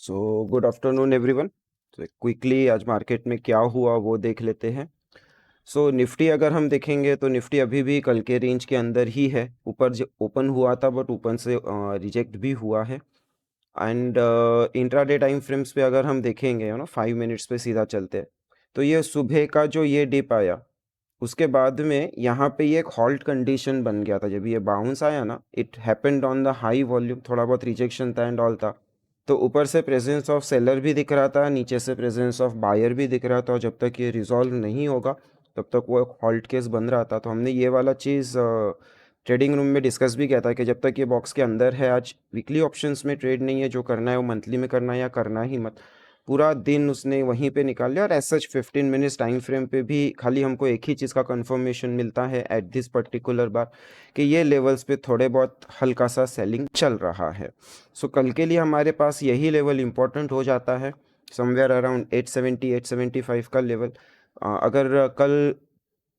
So good afternoon everyone. तो quickly आज market में क्या हुआ वो देख लेते हैं। सो निफ्टी अगर हम देखेंगे तो निफ्टी अभी भी कल के रेंज के अंदर ही है। ऊपर जो ओपन हुआ था बट ऊपर से रिजेक्ट भी हुआ है। एंड इंट्राडे टाइम फ्रेम्स पे अगर हम देखेंगे 5 मिनट्स पे सीधा चलते हैं तो ये सुबह का जो ये डिप आया उसके बाद में यहाँ पे ये एक हॉल्ट कंडीशन बन गया था। जब ये बाउंस आया ना, it happened on the high volume, थोड़ा बहुत रिजेक्शन था एंड ऑल था। तो ऊपर से प्रेजेंस ऑफ सेलर भी दिख रहा था, नीचे से प्रेजेंस ऑफ बायर भी दिख रहा था, और जब तक ये रिजॉल्व नहीं होगा तब तक वो एक हॉल्ट केस बन रहा था। तो हमने ये वाला चीज़ ट्रेडिंग रूम में डिस्कस भी किया था कि जब तक ये बॉक्स के अंदर है, आज वीकली ऑप्शंस में ट्रेड नहीं है, जो करना है वो मंथली में करना है या करना ही मत। पूरा दिन उसने वहीं पे निकाल लिया, और as such 15 minutes time frame पे भी खाली हमको एक ही चीज़ का कंफर्मेशन मिलता है एट दिस पर्टिकुलर बार कि ये लेवल्स पे थोड़े बहुत हल्का सा सेलिंग चल रहा है। सो कल के लिए हमारे पास यही लेवल इंपॉर्टेंट हो जाता है, समवेयर अराउंड 870 875 का लेवल। अगर कल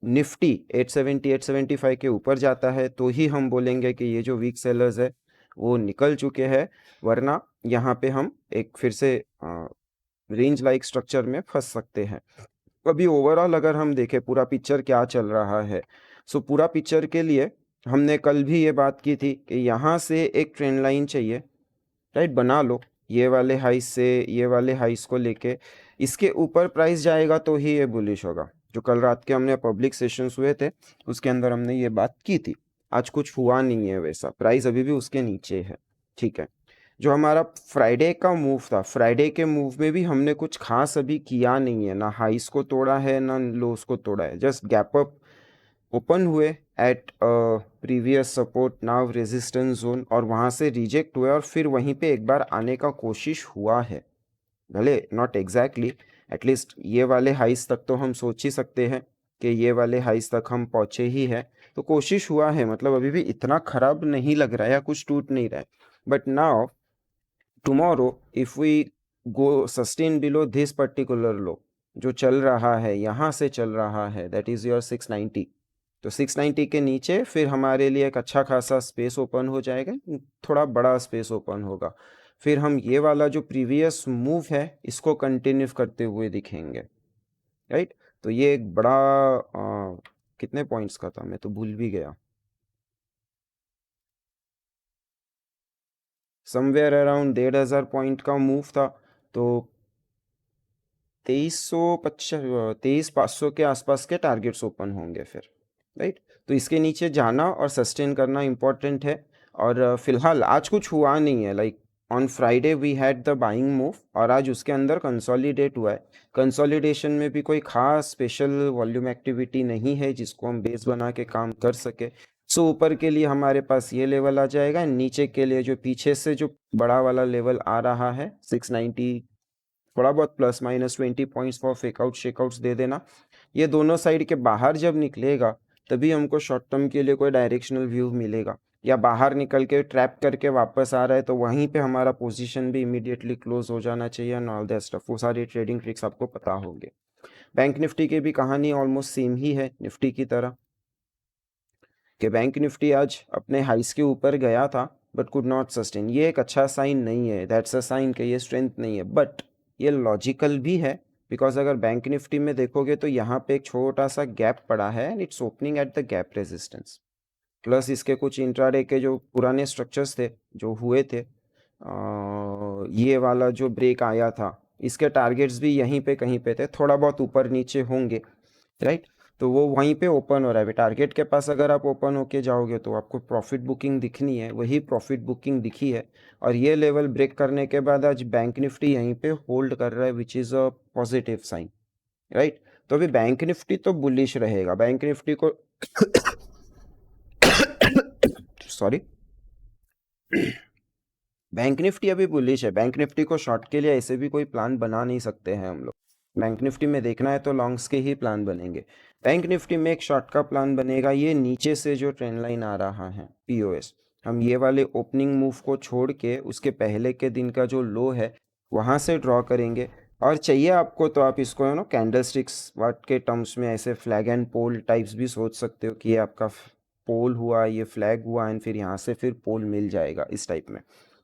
निफ्टी 870 875 के ऊपर जाता है तो ही हम बोलेंगे कि ये जो वीक सेलर्स है वो निकल चुके हैं, वरना यहाँ पे हम एक फिर से रेंज लाइक स्ट्रक्चर में फंस सकते हैं। अभी ओवरऑल अगर हम देखें पूरा पिक्चर क्या चल रहा है, सो पूरा पिक्चर के लिए हमने कल भी ये बात की थी कि यहाँ से एक ट्रेंड लाइन चाहिए, राइट, बना लो। ये वाले हाइस से ये वाले हाइस को लेके इसके ऊपर प्राइस जाएगा तो ही ये बुलिश होगा। जो कल रात के हमने पब्लिक सेशंस हुए थे उसके अंदर हमने ये बात की थी। आज कुछ हुआ नहीं है वैसा, प्राइस अभी भी उसके नीचे है, ठीक है। जो हमारा फ्राइडे का मूव था, फ्राइडे के मूव में भी हमने कुछ खास अभी किया नहीं है, ना हाइस को तोड़ा है ना लोस को तोड़ा है, जस्ट गैप अप ओपन हुए at previous support now resistance zone, और वहाँ से रिजेक्ट हुए और फिर वहीं पे एक बार आने का कोशिश हुआ है। भले नॉट एग्जैक्टली, एटलीस्ट ये वाले हाइस तक तो हम सोच ही सकते हैं कि ये वाले हाइस तक हम पहुँचे ही है, तो कोशिश हुआ है, मतलब अभी भी इतना खराब नहीं लग रहा है या कुछ टूट नहीं रहा है। But now tomorrow if we go sustain below this particular low जो चल रहा है, यहाँ से चल रहा है, that is your 690, तो 690 के नीचे फिर हमारे लिए एक अच्छा खासा स्पेस ओपन हो जाएगा, थोड़ा बड़ा स्पेस ओपन होगा। फिर हम ये वाला जो प्रीवियस मूव है इसको कंटिन्यू करते हुए दिखेंगे, राइट। तो ये एक बड़ा कितने पॉइंट्स का था मैं तो भूल भी गया, समवेयर अराउंड 1500 पॉइंट का मूव था। तो 23,500 के आसपास के टारगेट्स ओपन होंगे फिर, राइट। तो इसके नीचे जाना और सस्टेन करना इम्पोर्टेंट है। और फिलहाल आज कुछ हुआ नहीं है, like on Friday we had the buying move, और आज उसके अंदर कंसोलिडेट हुआ है। कंसोलिडेशन में भी कोई खास स्पेशल वॉल्यूम एक्टिविटी नहीं है जिसको हम बेस बना के काम कर सके। सो ऊपर के लिए हमारे पास ये लेवल आ जाएगा, नीचे के लिए जो पीछे से जो बड़ा वाला लेवल आ रहा है 690, थोड़ा बहुत plus minus 20 points for fakeout shakeouts दे देना। ये दोनों साइड के बाहर जब निकलेगा तभी हमको शॉर्ट टर्म के लिए कोई डायरेक्शनल व्यू मिलेगा, या बाहर निकल के ट्रैप करके वापस आ रहा है तो वहीं पे हमारा पोजीशन भी इमीडिएटली क्लोज हो जाना चाहिए एंड ऑल दैट स्टफ। वो सारी ट्रेडिंग ट्रिक्स आपको पता होंगे। बैंक निफ्टी की भी कहानी ऑलमोस्ट सेम ही है निफ्टी की तरह, कि बैंक निफ्टी आज अपने हाइस के ऊपर गया था बट कुड नॉट सस्टेन। ये एक अच्छा साइन नहीं है, दैट्स अ साइन कि ये स्ट्रेंथ नहीं है, बट ये लॉजिकल भी है। बिकॉज अगर बैंक निफ्टी में देखोगे तो यहाँ पे एक छोटा सा गैप पड़ा है and it's opening at the gap resistance, plus इसके कुछ इंट्राडे के जो पुराने स्ट्रक्चर्स थे जो हुए थे, ये वाला जो ब्रेक आया था इसके टारगेट्स भी यहीं पे कहीं पे थे, थोड़ा बहुत ऊपर नीचे होंगे, राइट। तो वो वहीं पे ओपन हो रहा है टारगेट के पास। अगर आप ओपन होके जाओगे तो आपको प्रॉफिट बुकिंग दिखनी है, वही प्रॉफिट बुकिंग दिखी है। और ये लेवल ब्रेक करने के बाद आज बैंक निफ्टी यहीं पे होल्ड कर रहा है, which is a positive sign, right. तो अभी बैंक निफ्टी तो बुलिश रहेगा, बैंक निफ्टी को सॉरी, बैंक निफ्टी अभी बुलिश है। बैंक निफ्टी को शॉर्ट के लिए ऐसे भी कोई प्लान बना नहीं सकते हैं हम लोग। बैंक निफ्टी में देखना है तो लॉन्ग्स के ही प्लान बनेंगे। बैंक निफ्टी में एक शॉर्ट का प्लान बनेगा, ये नीचे से जो ट्रेंड लाइन आ रहा है पीओएस, हम ये वाले ओपनिंग मूव को छोड़ के उसके पहले के दिन का जो लो है वहाँ से ड्रॉ करेंगे। और चाहिए आपको तो आप इसको कैंडल स्टिक्स वाट के टर्म्स में ऐसे फ्लैग एंड पोल टाइप्स भी सोच सकते हो कि ये आपका पोल हुआ, ये फ्लैग हुआ एंड फिर यहाँ से फिर पोल मिल जाएगा इस टाइप में।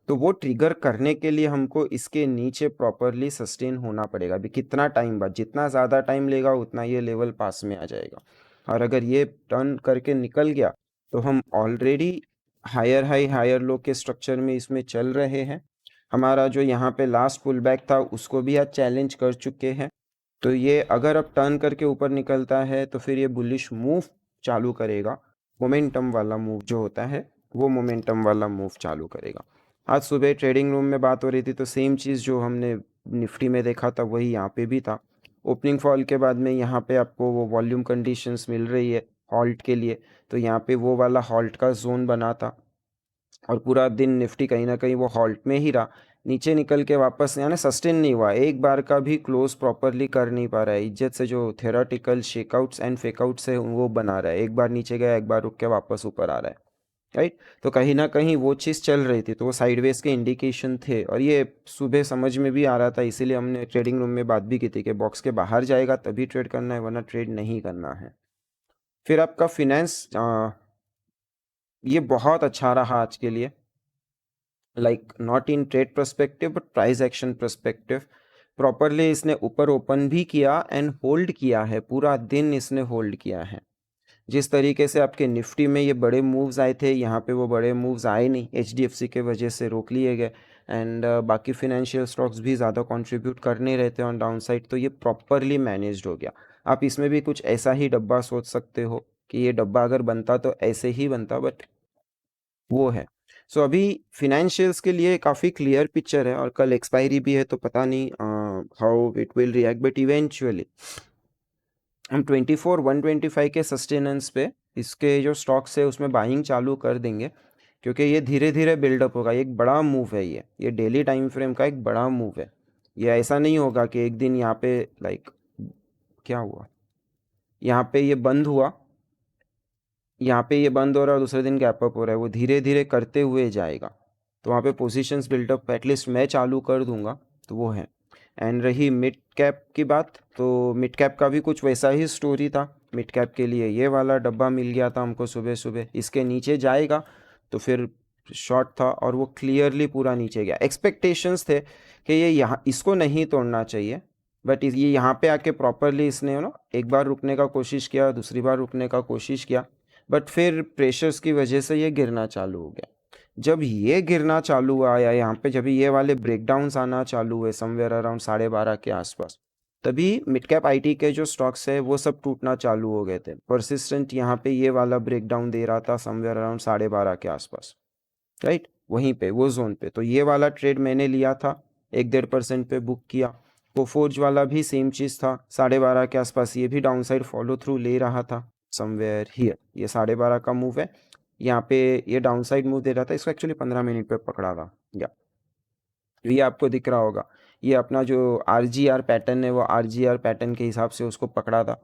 तो वो ट्रिगर करने के लिए हमको इसके नीचे प्रॉपरली सस्टेन होना पड़ेगा। अभी कितना टाइम बाद, जितना ज़्यादा टाइम लेगा उतना ये लेवल पास में आ जाएगा। और अगर ये टर्न करके निकल गया तो हम already higher high higher low के स्ट्रक्चर में इसमें चल रहे हैं। हमारा जो यहाँ पे लास्ट पुल बैक था उसको भी आज चैलेंज कर चुके हैं। तो ये अगर अब टर्न करके ऊपर निकलता है तो फिर ये बुलिश मूव चालू करेगा। मोमेंटम वाला मूव जो होता है वो मोमेंटम वाला मूव चालू करेगा। आज सुबह ट्रेडिंग रूम में बात हो रही थी तो सेम चीज़ जो हमने निफ्टी में देखा था वही यहाँ पे भी था। ओपनिंग फॉल के बाद में यहाँ पे आपको वो वॉल्यूम कंडीशंस मिल रही है हॉल्ट के लिए, तो यहाँ पे वो वाला हॉल्ट का जोन बना था और पूरा दिन निफ्टी कहीं ना कहीं वो हॉल्ट में ही रहा। नीचे निकल के वापस यानी सस्टेन नहीं हुआ, एक बार का भी क्लोज प्रॉपरली कर नहीं पा रहा है। इज्जत से जो थेराटिकल शेकआउट्स एंड फेकआउट्स है वो बना रहा है, एक बार नीचे गया एक बार रुक के वापस ऊपर आ रहा है, राइट। तो कहीं ना कहीं वो चीज़ चल रही थी, तो वो साइडवेज के इंडिकेशन थे और ये सुबह समझ में भी आ रहा था। इसीलिए हमने ट्रेडिंग रूम में बात भी की थी कि बॉक्स के बाहर जाएगा तभी ट्रेड करना है, वरना ट्रेड नहीं करना है। फिर आपका फिनेंस ये बहुत अच्छा रहा आज के लिए, like not in trade perspective but price action perspective. Properly इसने ऊपर ओपन भी किया एंड होल्ड किया है, पूरा दिन इसने होल्ड किया है। जिस तरीके से आपके निफ्टी में ये बड़े मूव्स आए थे, यहाँ पे वो बड़े मूव्स आए नहीं, HDFC के वजह से रोक लिए गए। एंड बाकी फिनेंशियल स्टॉक्स भी ज़्यादा कंट्रीब्यूट कर नहीं रहे थे ऑन डाउन साइड, तो ये प्रॉपरली मैनेज्ड हो गया। आप इसमें भी कुछ ऐसा ही डब्बा सोच सकते हो कि ये डब्बा अगर बनता तो ऐसे ही बनता, बट वो है। सो अभी फिनेंशियल्स के लिए काफ़ी क्लियर पिक्चर है और कल एक्सपायरी भी है, तो पता नहीं how it will react, but eventually हम 125 के सस्टेनेंस पे इसके जो स्टॉक्स है उसमें बाइंग चालू कर देंगे, क्योंकि ये धीरे धीरे बिल्डअप होगा। ये एक बड़ा मूव है, ये डेली टाइम फ्रेम का एक बड़ा मूव है। ये ऐसा नहीं होगा कि एक दिन यहाँ पे लाइक क्या हुआ, यहाँ पे ये बंद हुआ, यहाँ पे ये बंद हो रहा है और दूसरे दिन गैप अप हो रहा है। वो धीरे धीरे करते हुए जाएगा, तो वहाँ पे पोजीशंस बिल्डअप एटलीस्ट मैं चालू कर दूंगा, तो वो है। एंड रही मिड कैप की बात, तो मिड कैप का भी कुछ वैसा ही स्टोरी था। मिड कैप के लिए ये वाला डब्बा मिल गया था हमको सुबह सुबह, इसके नीचे जाएगा तो फिर शॉर्ट था और वो क्लियरली पूरा नीचे गया। एक्सपेक्टेशंस थे कि ये यहाँ इसको नहीं तोड़ना चाहिए, बट ये यहाँ पे आके प्रॉपरली इसने एक बार रुकने का कोशिश किया, दूसरी बार रुकने का कोशिश किया, बट फिर प्रेशर्स की वजह से ये गिरना चालू हो गया। जब ये गिरना चालू हुआ या यहाँ पे जब ये वाले ब्रेकडाउन्स आना चालू हुए समवेयर अराउंड 12:30 के आसपास, तभी मिड कैप IT के जो स्टॉक्स है वो सब टूटना चालू हो गए थे। परसिस्टेंट यहाँ पे ये वाला ब्रेकडाउन दे रहा था समवेयर अराउंड 12:30 के आसपास, राइट, वहीं पे वो जोन पे। तो ये वाला ट्रेड मैंने लिया था, 1-1.5% पे बुक किया। कोफोर्ज वाला भी सेम चीज़ था, 12:30 के आसपास ये भी डाउन साइड फॉलो थ्रू ले रहा था समवेयर हियर। ये 12:30 का मूव है, यहाँ पे ये डाउन साइड मूव दे रहा था, इसको एक्चुअली 15 मिनट पे पकड़ा था। या ये आपको दिख रहा होगा, ये अपना जो RGR पैटर्न है वो RGR पैटर्न के हिसाब से उसको पकड़ा था,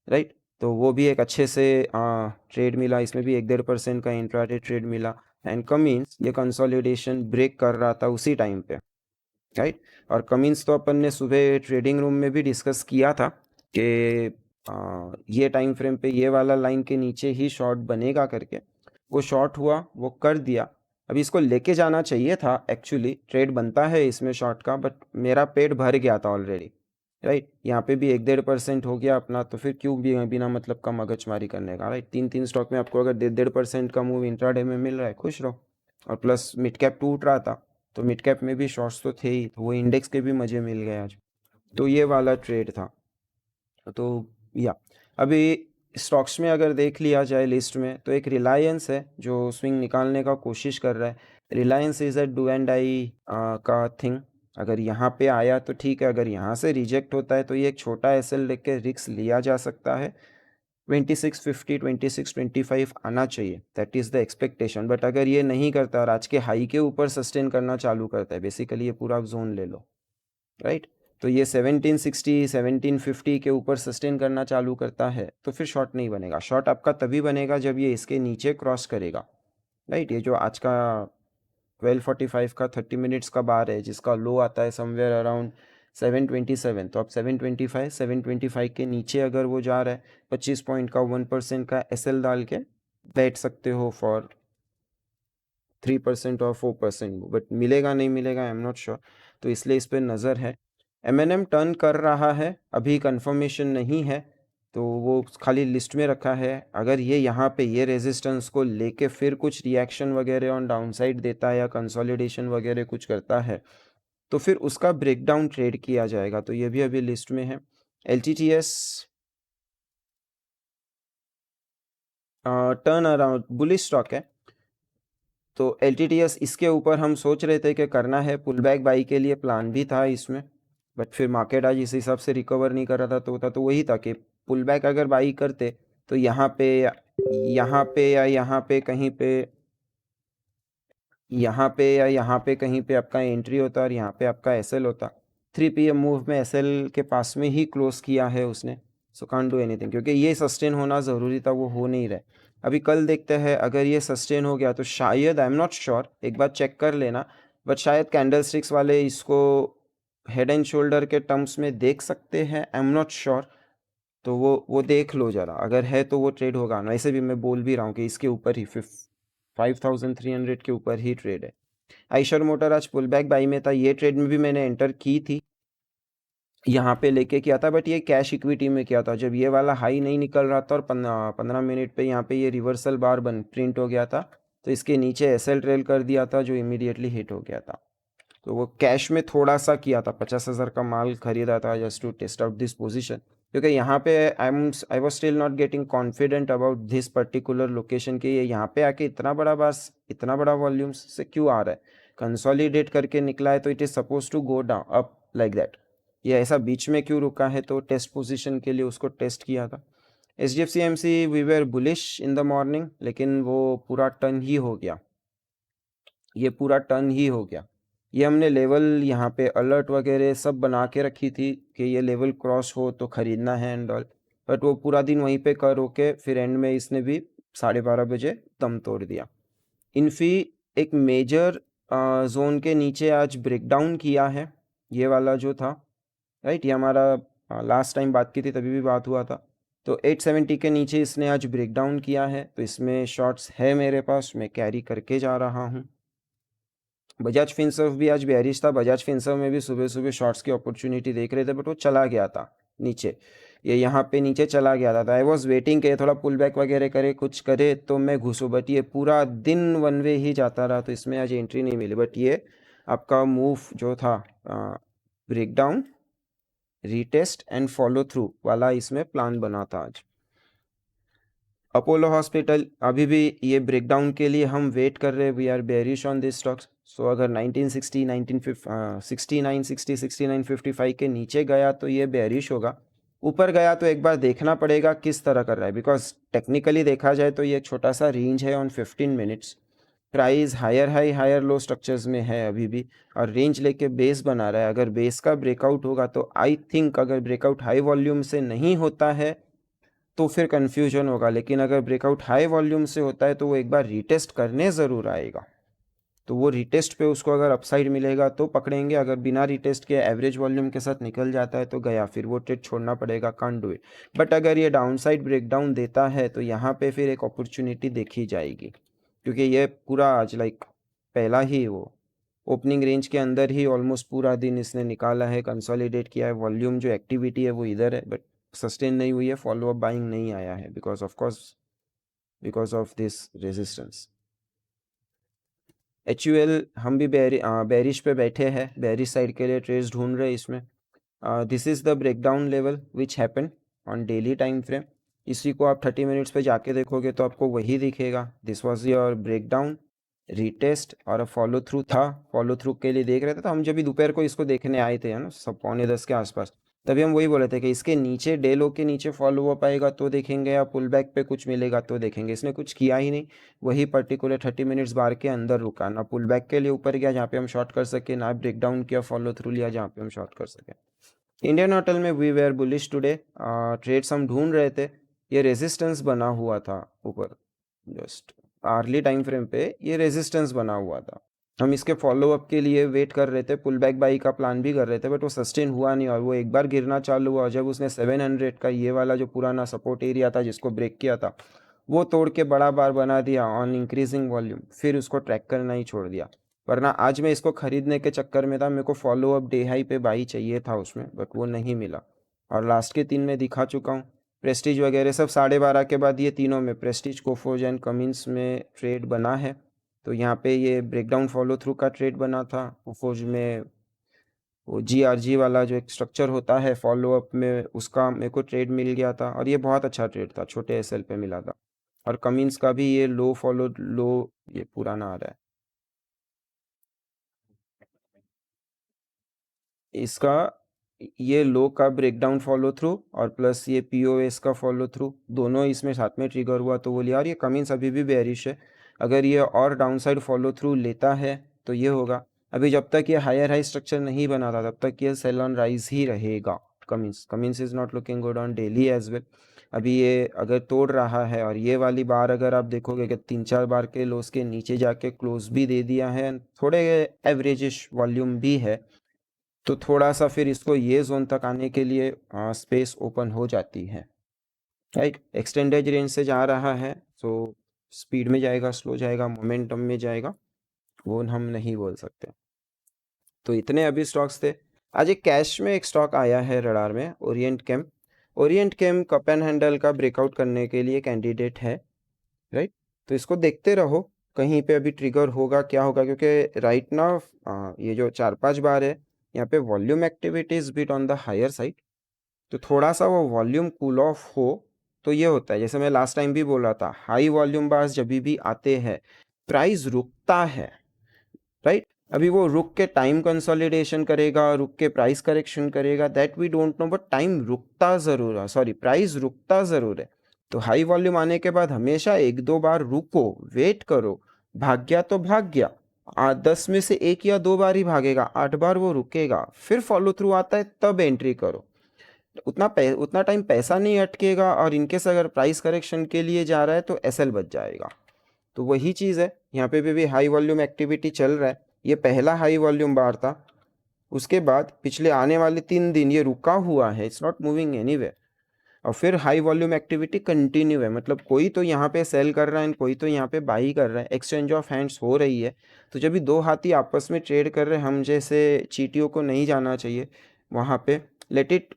राइट। तो वो भी एक अच्छे से ट्रेड मिला, इसमें भी 1-1.5% का इंट्राडे ट्रेड मिला। एंड कमिंस ये कंसोलिडेशन ब्रेक कर रहा था उसी टाइम पे, राइट। और कमिंस तो अपन ने सुबह ट्रेडिंग रूम में भी डिस्कस किया था कि ये टाइम फ्रेम पे ये वाला लाइन के नीचे ही शॉर्ट बनेगा करके। वो शॉर्ट हुआ, वो कर दिया। अभी इसको लेके जाना चाहिए था, एक्चुअली ट्रेड बनता है इसमें शॉर्ट का, बट मेरा पेट भर गया था ऑलरेडी, राइट। यहाँ पे भी 1-1.5% हो गया अपना, तो फिर क्यों भी बिना मतलब का मगजमारी करने का, राइट। 3-3 स्टॉक में आपको अगर 1.5% का मूव इंट्राडे में मिल रहा है, खुश रहो। और प्लस मिड कैप टूट रहा था, तो मिड कैप में भी शॉर्ट्स तो थे ही, तो वो इंडेक्स के भी मज़े मिल गए आज। तो ये वाला ट्रेड था। तो या अभी स्टॉक्स में अगर देख लिया जाए लिस्ट में, तो एक रिलायंस है जो स्विंग निकालने का कोशिश कर रहा है। Reliance is a do and die का थिंग। अगर यहाँ पे आया तो ठीक है, अगर यहाँ से रिजेक्ट होता है तो ये एक छोटा एसएल लेके रिक्स लिया जा सकता है। 2650 2625 आना चाहिए, that is the expectation. But अगर ये नहीं करता और आज के हाई के ऊपर सस्टेन करना चालू करता है, बेसिकली ये पूरा जोन ले लो, राइट। तो ये 1760 1750 के ऊपर सस्टेन करना चालू करता है तो फिर शॉर्ट नहीं बनेगा। शॉर्ट आपका तभी बनेगा जब ये इसके नीचे क्रॉस करेगा, राइट। ये जो आज का 12:45 का 30 मिनट्स का बार है, जिसका लो आता है समवेयर अराउंड 727, तो आप 725 के नीचे अगर वो जा रहा है, 25 पॉइंट का 1% का SL डाल के बैठ सकते हो फॉर 3% और 4%, बट मिलेगा नहीं मिलेगा आई एम नॉट श्योर, तो इसलिए इस पर नज़र है। M&M टर्न कर रहा है, अभी कंफर्मेशन नहीं है, तो वो खाली लिस्ट में रखा है। अगर ये यहाँ पे ये रेजिस्टेंस को लेके फिर कुछ रिएक्शन वगैरह ऑन डाउनसाइड देता है या कंसोलिडेशन वगैरह कुछ करता है तो फिर उसका ब्रेकडाउन ट्रेड किया जाएगा, तो ये भी अभी लिस्ट में है। LTTS turn around bullish stock है, तो LTTS इसके ऊपर हम सोच रहे थे कि करना है, पुल बैक बाई के लिए प्लान भी था इसमें, बट फिर मार्केट आज इस हिसाब से रिकवर नहीं कर रहा था, तो होता तो वही था कि पुल बैक अगर बाई करते तो यहाँ पे या यहाँ पे या यहाँ पे कहीं पे, यहाँ पे या यहाँ पे कहीं पे आपका एंट्री होता और यहाँ पे आपका SL होता। 3 PM मूव में SL के पास में ही क्लोज किया है उसने, सो कांट डू एनीथिंग, क्योंकि ये सस्टेन होना ज़रूरी था, वो हो नहीं रहा। अभी कल देखते हैं, अगर ये सस्टेन हो गया तो शायद, आई एम नॉट श्योर, एक बार चेक कर लेना, बट शायद कैंडल स्टिक्स वाले इसको हेड एंड शोल्डर के टर्म्स में देख सकते हैं, आई एम नॉट श्योर, तो वो देख लो ज़रा, अगर है तो वो ट्रेड होगा। वैसे भी मैं बोल भी रहा हूँ कि इसके ऊपर ही 5300 के ऊपर ही ट्रेड है। आइशर मोटर आज पुल बैक बाई में था, ये ट्रेड में भी मैंने एंटर की थी, यहाँ पे लेके किया था, बट ये कैश इक्विटी में किया था जब ये वाला हाई नहीं निकल रहा था और 15 मिनट पे यहाँ पे ये रिवर्सल बार बन प्रिंट हो गया था, तो इसके नीचे SL ट्रेल कर दिया था जो इमीडिएटली हिट हो गया था। तो वो कैश में थोड़ा सा किया था, 50,000 का माल खरीदा था just to test out this position, क्योंकि यहाँ पे I was still not getting confident about this particular location के, ये यहाँ पे आके इतना बड़ा बस इतना बड़ा वॉल्यूम से क्यों आ रहा है, कंसोलिडेट करके निकला है तो it is suppose to go down up like that, ये ऐसा बीच में क्यों रुका है, तो टेस्ट पोजीशन के लिए उसको टेस्ट किया था। HDFC AMC we were bullish in the morning, लेकिन वो पूरा टर्न ही हो गया, ये पूरा टर्न ही हो गया। ये हमने लेवल यहाँ पे अलर्ट वगैरह सब बना के रखी थी कि ये लेवल क्रॉस हो तो ख़रीदना है एंड ऑल, बट वो पूरा दिन वहीं पे कर होके फिर एंड में इसने भी 12:30 बजे दम तोड़ दिया। इन्फी एक मेजर जोन के नीचे आज ब्रेकडाउन किया है, ये वाला जो था, राइट, ये हमारा लास्ट टाइम बात की थी तभी भी बात हुआ था, तो 870 के नीचे इसने आज ब्रेकडाउन किया है, तो इसमें शॉर्ट्स है मेरे पास, मैं कैरी करके जा रहा हूँ। बजाज फिनसर्व भी आज बेयरिश था, बजाज फिनसर्व में भी सुबह सुबह शॉर्ट्स की अपॉर्चुनिटी देख रहे थे, बट वो चला गया था नीचे, ये यहाँ पे नीचे चला गया था, आई वॉज वेटिंग के थोड़ा पुल बैक वगैरह करे कुछ करे तो मैं घुसूँ, बट ये पूरा दिन वन वे ही जाता रहा, तो इसमें आज एंट्री नहीं मिली। बट ये आपका मूव जो था breakdown, retest and follow through वाला इसमें प्लान बना था आज। अपोलो हॉस्पिटल अभी भी ये ब्रेकडाउन के लिए हम वेट कर रहे हैं, we are bearish on this stocks, so अगर 1960 69 60 69 55 के नीचे गया तो ये बेरिश होगा, ऊपर गया तो एक बार देखना पड़ेगा किस तरह कर रहा है, बिकॉज टेक्निकली देखा जाए तो ये छोटा सा रेंज है on 15 minutes, price higher high higher low structures में है अभी भी, और रेंज लेके बेस बना रहा है। अगर बेस का ब्रेकआउट होगा तो आई थिंक, अगर ब्रेकआउट हाई वॉल्यूम से नहीं होता है तो फिर कन्फ्यूजन होगा, लेकिन अगर ब्रेकआउट हाई वॉल्यूम से होता है तो वो एक बार रीटेस्ट करने ज़रूर आएगा, तो वो रीटेस्ट पे उसको अगर अपसाइड मिलेगा तो पकड़ेंगे, अगर बिना रीटेस्ट के एवरेज वॉल्यूम के साथ निकल जाता है तो गया, फिर वो ट्रेड छोड़ना पड़ेगा, कांट डू इट। बट अगर ये डाउनसाइड ब्रेकडाउन देता है तो यहाँ पे फिर एक अपॉर्चुनिटी देखी जाएगी, क्योंकि ये पूरा आज लाइक पहला ही वो ओपनिंग रेंज के अंदर ही ऑलमोस्ट पूरा दिन इसने निकाला है, कंसोलिडेट किया है, वॉल्यूम जो एक्टिविटी है वो इधर है, बट सस्टेन नहीं हुई है, फॉलो अप बाइंग नहीं आया है, because of course because of this resistance. HUL हम भी बेरिश पे बैठे हैं, बेरिश साइड के लिए ट्रेड्स ढूंढ रहे हैं इसमें। This is the breakdown level which happen on daily time frame, इसी को आप 30 मिनट्स पे जाके देखोगे तो आपको वही दिखेगा, this was your breakdown, retest और फॉलो थ्रू था, फॉलो थ्रू के लिए देख रहे थे, तो हम जब भी दोपहर को इसको देखने आए थे, है ना, सब 9:45 के आसपास, तभी हम वही बोले थे कि इसके नीचे डेलो के नीचे फॉलो अप आएगा तो देखेंगे, या पुल बैक पे कुछ मिलेगा तो देखेंगे, इसने कुछ किया ही नहीं, वही पर्टिकुलर 30 मिनट्स बार के अंदर रुका, ना पुल बैक के लिए ऊपर गया जहाँ पे हम शॉर्ट कर सके, ना ब्रेकडाउन किया फॉलो थ्रू लिया जहाँ पे हम शॉर्ट कर सके। इंडियन होटल में we were bullish today, trades हम ढूंढ रहे थे, ये रेजिस्टेंस बना हुआ था ऊपर, जस्ट आर्ली टाइम फ्रेम पे ये रेजिस्टेंस बना हुआ था, हम इसके फॉलो अप के लिए वेट कर रहे थे, पुल बैक बाई का प्लान भी कर रहे थे, बट वो सस्टेन हुआ नहीं, और वो एक बार गिरना चालू हुआ, जब उसने 700 का ये वाला जो पुराना सपोर्ट एरिया था जिसको ब्रेक किया था, वो तोड़ के बड़ा बार बना दिया ऑन इंक्रीजिंग वॉल्यूम, फिर उसको ट्रैक करना ही छोड़ दिया। वरना आज मैं इसको खरीदने के चक्कर में था, मेरे को फॉलो अप डे हाई पे बाई चाहिए था उसमें, बट वो नहीं मिला। और लास्ट के 3 में दिखा चुका हूँ, प्रेस्टीज वगैरह सब 12:30 के बाद ये तीनों में, प्रेस्टीज, कोफोर्ज एंड कमिंस में ट्रेड बना है। तो यहाँ पे ये ब्रेकडाउन फॉलो थ्रू का ट्रेड बना था। कोफोर्ज में वो GRG वाला जो एक स्ट्रक्चर होता है फॉलो अप में, उसका मेरे को ट्रेड मिल गया था और ये बहुत अच्छा ट्रेड था, छोटे SL पे मिला था। और कमिंस का भी ये लो फॉलो लो, ये पुराना आ रहा है इसका, ये लो का ब्रेकडाउन फॉलो थ्रू और प्लस ये POS का फॉलो थ्रू, दोनों इसमें साथ में ट्रिगर हुआ तो वो लिया। और ये कमिंस अभी भी बेरिश है, अगर ये और डाउनसाइड फॉलो थ्रू लेता है तो ये होगा। अभी जब तक ये हायर हाई स्ट्रक्चर नहीं बनाता तब तक ये सेल ऑन राइज ही रहेगा। Cummins is not looking good on daily as well. अभी ये अगर तोड़ रहा है और ये वाली बार अगर आप देखोगे कि 3-4 बार के लोस के नीचे जाके क्लोज भी दे दिया है, थोड़े एवरेजिश वॉल्यूम भी है, तो थोड़ा सा फिर इसको ये जोन तक आने के लिए स्पेस ओपन हो जाती है, राइट। एक्सटेंडेड रेंज से जा रहा है तो स्पीड में जाएगा, स्लो जाएगा, मोमेंटम में जाएगा, वो हम नहीं बोल सकते। तो इतने अभी स्टॉक्स थे। आज एक कैश में एक स्टॉक आया है रडार में, Orient came. Orient came cup and handle का ब्रेकआउट करने के लिए कैंडिडेट है, राइट। तो इसको देखते रहो, कहीं पे अभी ट्रिगर होगा क्या होगा, क्योंकि राइट ना ये जो 4-5 बार है यहाँ पे volume activity is bit on the higher side. तो थोड़ा सा वो वॉल्यूम कूल ऑफ हो तो ये होता है, जैसे मैं लास्ट टाइम भी बोला था, हाई वॉल्यूम बार्स जब भी आते हैं प्राइस रुकता है, राइट। अभी वो रुक के टाइम कंसोलिडेशन करेगा, रुक के प्राइस करेक्शन करेगा, that we don't know, but time रुकता जरूर है, सॉरी प्राइस रुकता जरूर है। तो हाई वॉल्यूम आने के बाद हमेशा 1-2 बार रुको, वेट करो, भाग गया तो भाग गया, 10 में से 1 या 2 बार ही भागेगा, 8 बार वो रुकेगा, फिर फॉलो थ्रू आता है तब एंट्री करो। उतना टाइम पैसा नहीं अटकेगा, और इनकेस अगर प्राइस करेक्शन के लिए जा रहा है तो SL बच जाएगा। तो वही चीज़ है, यहाँ पे भी हाई वॉल्यूम एक्टिविटी चल रहा है, ये पहला हाई वॉल्यूम बार था। उसके बाद पिछले आने वाले 3 दिन ये रुका हुआ है, इट्स नॉट मूविंग एनीवेयर, और फिर हाई वॉल्यूम एक्टिविटी कंटिन्यू है, मतलब कोई तो यहाँ पे सेल कर रहा है कोई तो यहाँ पे बाई कर रहा है, एक्सचेंज ऑफ हैंड्स हो रही है। तो जब भी दो हाथी आपस में ट्रेड कर रहे हैं, हम जैसे चीटियों को नहीं जाना चाहिए वहाँ पे। Let it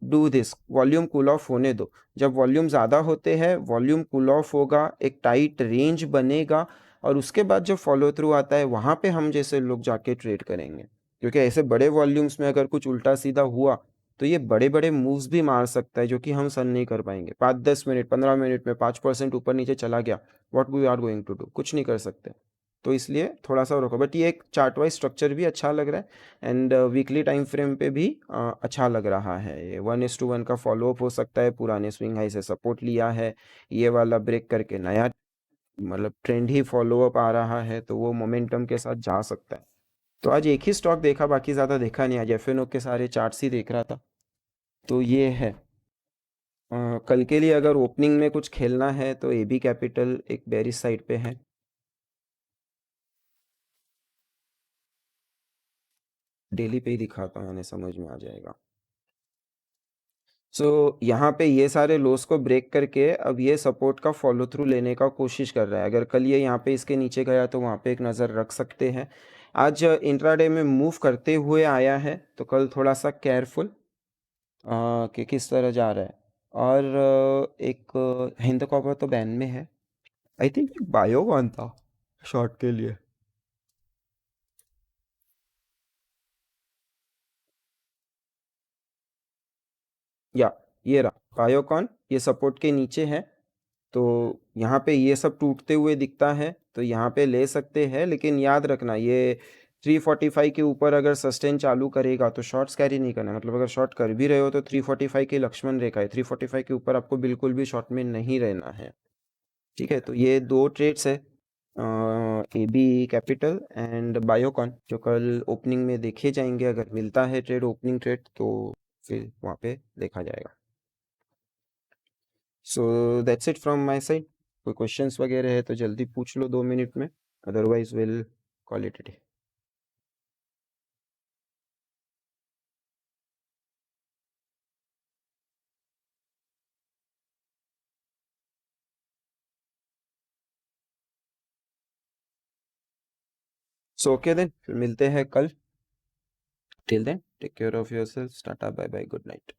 do this, volume cool off होने दो। जब वॉल्यूम ज़्यादा होते हैं वॉल्यूम कूल ऑफ होगा, एक टाइट रेंज बनेगा, और उसके बाद जब फॉलो थ्रू आता है वहाँ पे हम जैसे लोग जाके ट्रेड करेंगे। क्योंकि ऐसे बड़े वॉल्यूम्स में अगर कुछ उल्टा सीधा हुआ तो ये बड़े बड़े मूव्स भी मार सकता है, जो कि हम सन नहीं कर पाएंगे। 5-10 मिनट 15 मिनट में 5% ऊपर नीचे चला गया, what we are going to do, कुछ नहीं कर सकते। तो इसलिए थोड़ा सा रोको, बट ये एक चार्ट वाइज स्ट्रक्चर भी अच्छा लग रहा है, एंड वीकली टाइम फ्रेम पे भी अच्छा लग रहा है। ये 1:1 का फॉलोअप हो सकता है, पुराने स्विंग हाई से सपोर्ट लिया है, ये वाला ब्रेक करके नया मतलब ट्रेंड ही फॉलोअप आ रहा है, तो वो मोमेंटम के साथ जा सकता है। तो आज एक ही स्टॉक देखा, बाकी ज़्यादा देखा नहीं, आज FNO के सारे चार्ट्स ही देख रहा था। तो ये है। कल के लिए अगर ओपनिंग में कुछ खेलना है तो AB कैपिटल एक बेरिश साइड पे है, डेली पे ही दिखाता हूँ, समझ में आ जाएगा। यहाँ पे ये सारे लोस को ब्रेक करके अब ये सपोर्ट का फॉलो थ्रू लेने का कोशिश कर रहा है। अगर कल ये यहाँ पे इसके नीचे गया तो वहाँ पे एक नज़र रख सकते हैं। आज इंट्राडे में मूव करते हुए आया है, तो कल थोड़ा सा केयरफुल कि किस तरह जा रहा है। और एक हिंद कॉपर तो बैन में है, आई थिंक बायोकॉन था शॉर्ट के लिए। या ये रहा बायोकॉन, ये सपोर्ट के नीचे है, तो यहाँ पे ये सब टूटते हुए दिखता है, तो यहाँ पे ले सकते हैं, लेकिन याद रखना ये 345 के ऊपर अगर सस्टेन चालू करेगा तो शॉर्ट्स कैरी नहीं करना। मतलब अगर शॉर्ट कर भी रहे हो तो 345 की लक्ष्मण रेखा है, 345 के ऊपर आपको बिल्कुल भी शॉर्ट में नहीं रहना है, ठीक है। तो ये दो ट्रेड्स है, AB कैपिटल एंड बायोकॉन, जो कल ओपनिंग में देखे जाएंगे। अगर मिलता है ट्रेड, ओपनिंग ट्रेड, तो फिर वहाँ पे देखा जाएगा। So that's it from my side. कोई क्वेश्चंस वगैरह है तो जल्दी पूछ लो 2 मिनट में, otherwise will call it a day. So okay then, फिर मिलते हैं कल। Till then take care of yourself, tata bye bye, good night.